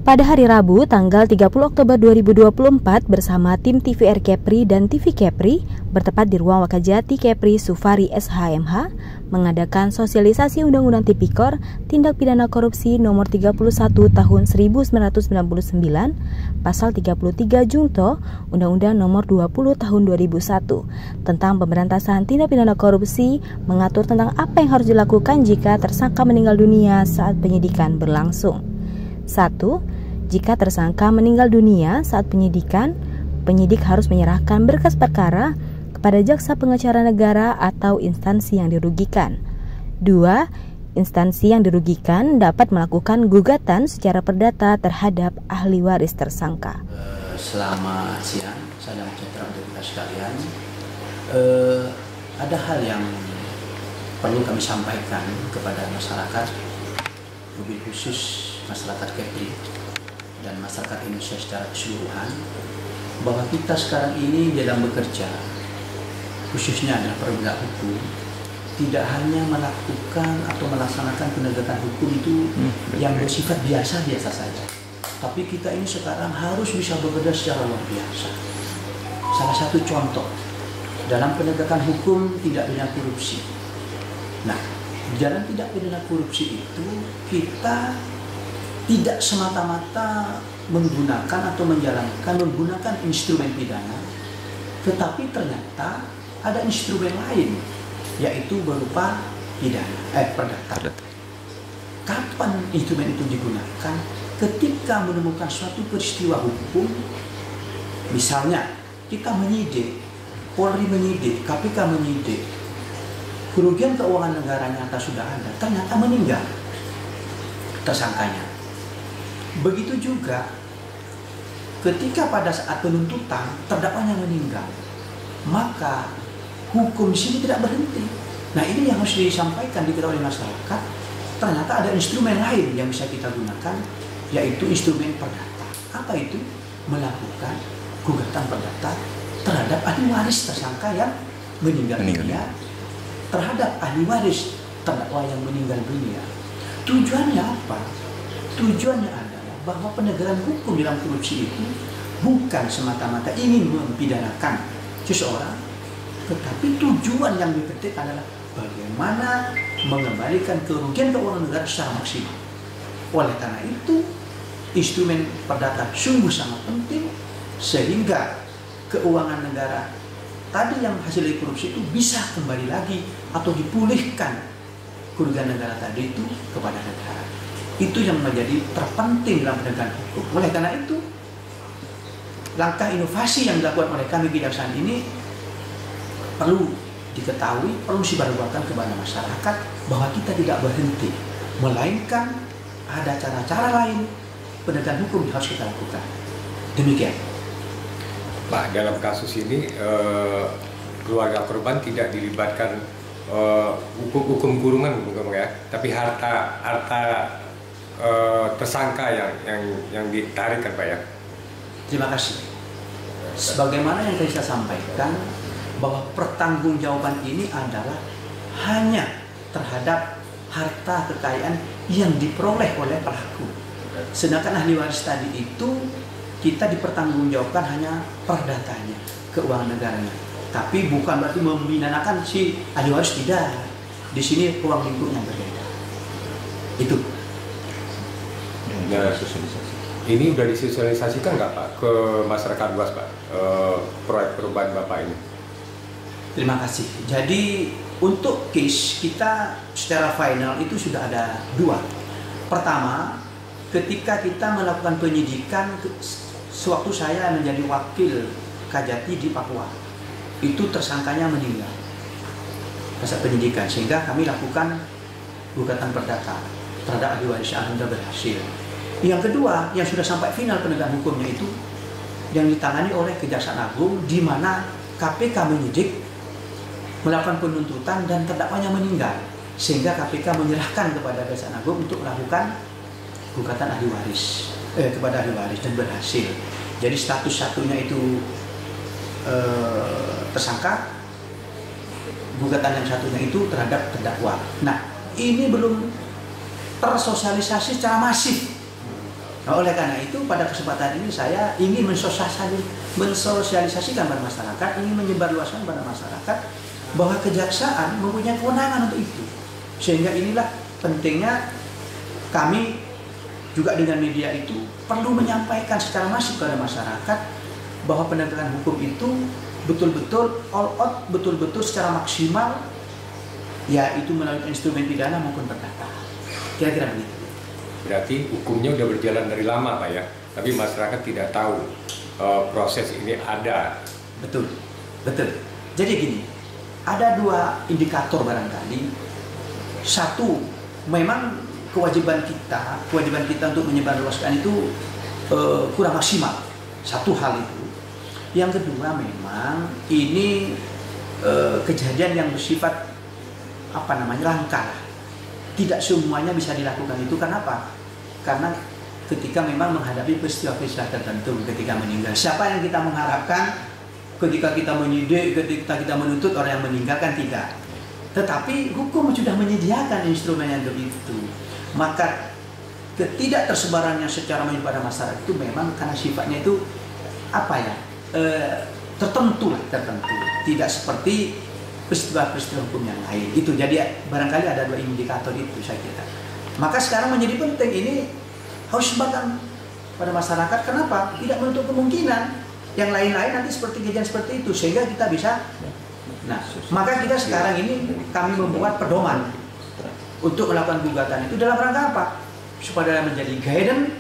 Pada hari Rabu, tanggal 30 Oktober 2024 bersama tim TVR Kepri dan TV Kepri bertepat di ruang Wakajati Kepri Sufari SHMH mengadakan sosialisasi Undang-Undang Tipikor Tindak Pidana Korupsi Nomor 31 Tahun 1999 Pasal 33 Junto Undang-Undang Nomor 20 Tahun 2001 tentang pemberantasan tindak pidana korupsi, mengatur tentang apa yang harus dilakukan jika tersangka meninggal dunia saat penyidikan berlangsung. 1. Jika tersangka meninggal dunia saat penyidikan, penyidik harus menyerahkan berkas perkara kepada jaksa pengacara negara atau instansi yang dirugikan. 2. Instansi yang dirugikan dapat melakukan gugatan secara perdata terhadap ahli waris tersangka. Selamat siang, salam sejahtera untuk kita sekalian. Ada hal yang perlu kami sampaikan kepada masyarakat, lebih khusus masyarakat Kepri dan masyarakat Indonesia secara keseluruhan, bahwa kita sekarang ini dalam bekerja, khususnya adalah penegak hukum, tidak hanya melakukan atau melaksanakan penegakan hukum itu yang bersifat biasa-biasa saja, tapi kita ini sekarang harus bisa bekerja secara luar biasa. Salah satu contoh dalam penegakan hukum tidak pidana korupsi. Nah, dalam tidak pidana korupsi itu kita tidak semata-mata menggunakan atau menggunakan instrumen pidana, tetapi ternyata ada instrumen lain, yaitu berupa perdata. Kapan instrumen itu digunakan? Ketika menemukan suatu peristiwa hukum, misalnya kita menyidik, Polri menyidik, KPK menyidik, kerugian keuangan negara nyata sudah ada, ternyata meninggal tersangkanya. Begitu juga ketika pada saat penuntutan terdakwanya meninggal, maka hukum di sini tidak berhenti. Nah, ini yang harus disampaikan diketahui oleh masyarakat. Ternyata ada instrumen lain yang bisa kita gunakan, yaitu instrumen perdata. Apa itu? Melakukan gugatan perdata terhadap ahli waris tersangka yang meninggal dunia, terhadap ahli waris terdakwa yang meninggal dunia. Tujuannya apa? Tujuannya adalah bahwa penegakan hukum dalam korupsi itu bukan semata-mata ingin mempidanakan seseorang, tetapi tujuan yang dipetik adalah bagaimana mengembalikan kerugian keuangan negara secara maksimal. Oleh karena itu, instrumen perdata sungguh sangat penting sehingga keuangan negara tadi yang hasil dari korupsi itu bisa kembali lagi atau dipulihkan kerugian negara tadi itu kepada negara. Itu yang menjadi terpenting dalam penegakan hukum. Oleh karena itu, langkah inovasi yang dilakukan oleh kami kejaksaan ini perlu diketahui, perlu disebarluaskan kepada masyarakat bahwa kita tidak berhenti, melainkan ada cara-cara lain penegakan hukum yang harus kita lakukan. Demikian. Pak, dalam kasus ini keluarga korban tidak dilibatkan hukum kurungan, ya, tapi harta tersangka yang ditarik, kan Pak, ya? Terima kasih. Sebagaimana yang tadi saya sampaikan, bahwa pertanggungjawaban ini adalah hanya terhadap harta kekayaan yang diperoleh oleh pelaku. Sedangkan ahli waris tadi itu kita dipertanggungjawabkan hanya perdatanya, keuangan negaranya. Tapi bukan berarti membinakan si ahli waris, tidak. Di sini ruang lingkupnya berbeda. Itu. Nah, ini sudah disosialisasikan nggak Pak ke masyarakat luas, Pak, proyek perubahan Bapak ini? Terima kasih. Jadi untuk case kita secara final itu sudah ada dua. Pertama, ketika kita melakukan penyidikan, sewaktu saya menjadi wakil Kajati di Papua, itu tersangkanya meninggal pada penyidikan, sehingga kami lakukan gugatan perdata terhadap ahli waris. Alhamdulillah berhasil. Yang kedua, yang sudah sampai final penegakan hukumnya itu yang ditangani oleh Kejaksaan Agung, di mana KPK menyidik, melakukan penuntutan dan terdakwanya meninggal, sehingga KPK menyerahkan kepada Kejaksaan Agung untuk melakukan gugatan ahli waris kepada ahli waris dan berhasil. Jadi status satunya itu tersangka, gugatan yang satunya itu terhadap terdakwa. Nah, ini belum tersosialisasi secara masif Nah, oleh karena itu pada kesempatan ini saya ingin mensosialisasikan pada masyarakat, ingin menyebarluaskan pada masyarakat bahwa kejaksaan mempunyai kewenangan untuk itu. Sehingga inilah pentingnya kami juga dengan media itu perlu menyampaikan secara masif kepada masyarakat bahwa penegakan hukum itu betul-betul all out, betul-betul secara maksimal, yaitu melalui instrumen pidana maupun perdata. Kira-kira begitu. Berarti hukumnya udah berjalan dari lama Pak ya, tapi masyarakat tidak tahu proses ini ada. Betul, betul. Jadi gini, ada dua indikator barangkali. Satu, memang kewajiban kita untuk menyebarluaskan itu kurang maksimal. Satu hal itu. Yang kedua, memang ini kejadian yang bersifat langka. Tidak semuanya bisa dilakukan itu. Kenapa? Karena ketika memang menghadapi peristiwa-peristiwa tertentu, ketika meninggal, siapa yang kita mengharapkan ketika kita menyidik, ketika kita menuntut orang yang meninggalkan? Tidak. Tetapi hukum sudah menyediakan instrumen yang begitu. Maka ketidaktersebarannya secara menyeluruh pada masyarakat itu memang karena sifatnya itu tertentu. Tidak seperti peristiwa-peristiwa hukum yang lain. Itu jadi barangkali ada dua indikator itu saya kira. Maka sekarang menjadi penting ini harus sebarkan pada masyarakat. Kenapa? Tidak menutup kemungkinan yang lain-lain nanti seperti kejadian seperti itu, sehingga kita bisa. Nah, maka kita sekarang ini kami membuat pedoman untuk melakukan gugatan itu dalam rangka apa? Supaya menjadi guidance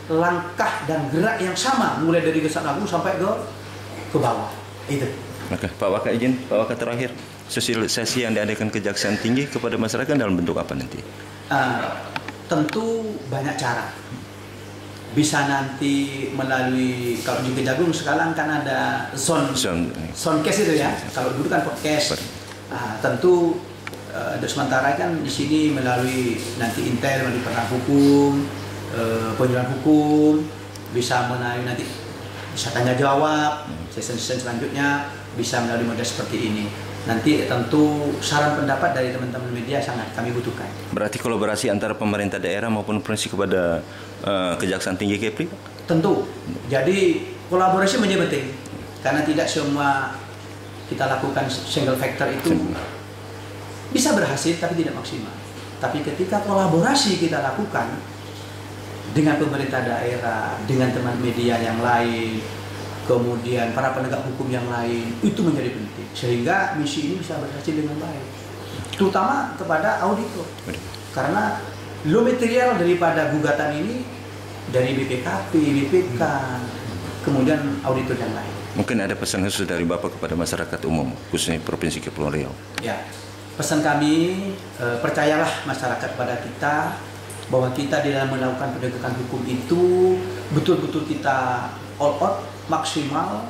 langkah dan gerak yang sama mulai dari Kejaksaan Agung sampai ke bawah. Itu. Oke, Pak Waka izin, Pak Waka terakhir, sosialisasi yang diadakan Kejaksaan Tinggi kepada masyarakat dalam bentuk apa nanti? Tentu banyak cara. Bisa nanti melalui, kalau di Kejagung sekarang kan ada soundcast itu ya. Kalau dulu kan podcast. Tentu sementara kan di sini melalui nanti intel, melalui penegak hukum, penyuluhan hukum, bisa melalui nanti bisa tanya jawab, sesi-sesi selanjutnya bisa melalui model seperti ini. Nanti tentu saran pendapat dari teman-teman media sangat kami butuhkan. Berarti kolaborasi antara pemerintah daerah maupun provinsi kepada Kejaksaan Tinggi Kepri? Tentu. Jadi kolaborasi menjadi penting karena tidak semua kita lakukan single factor itu bisa berhasil tapi tidak maksimal. Tapi ketika kolaborasi kita lakukan dengan pemerintah daerah, dengan teman media yang lain, kemudian para penegak hukum yang lain, itu menjadi penting sehingga misi ini bisa berhasil dengan baik, terutama kepada auditor, karena lo material daripada gugatan ini dari BPKP, BPK, kemudian auditor yang lain. Mungkin ada pesan khusus dari Bapak kepada masyarakat umum, khususnya Provinsi Kepulauan Riau. Ya, pesan kami, percayalah masyarakat pada kita bahwa kita di dalam melakukan penegakan hukum itu betul-betul kita all out, maksimal.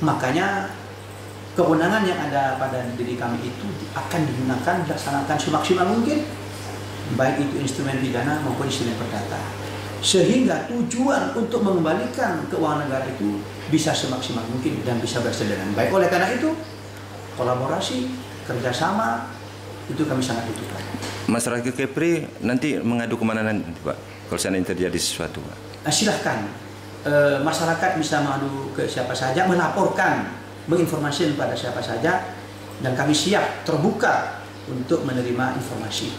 Makanya kewenangan yang ada pada diri kami itu akan digunakan, dilaksanakan semaksimal mungkin, baik itu instrumen pidana maupun instrumen perdata, sehingga tujuan untuk mengembalikan keuangan negara itu bisa semaksimal mungkin dan bisa berhasil dengan baik. Oleh karena itu kolaborasi, kerjasama itu kami sangat butuhkan. Masyarakat Kepri nanti mengadu kemana nanti Pak kalau seandainya terjadi sesuatu Pak? Silahkan masyarakat bisa mengadu ke siapa saja, melaporkan, menginformasikan pada siapa saja, dan kami siap terbuka untuk menerima informasi.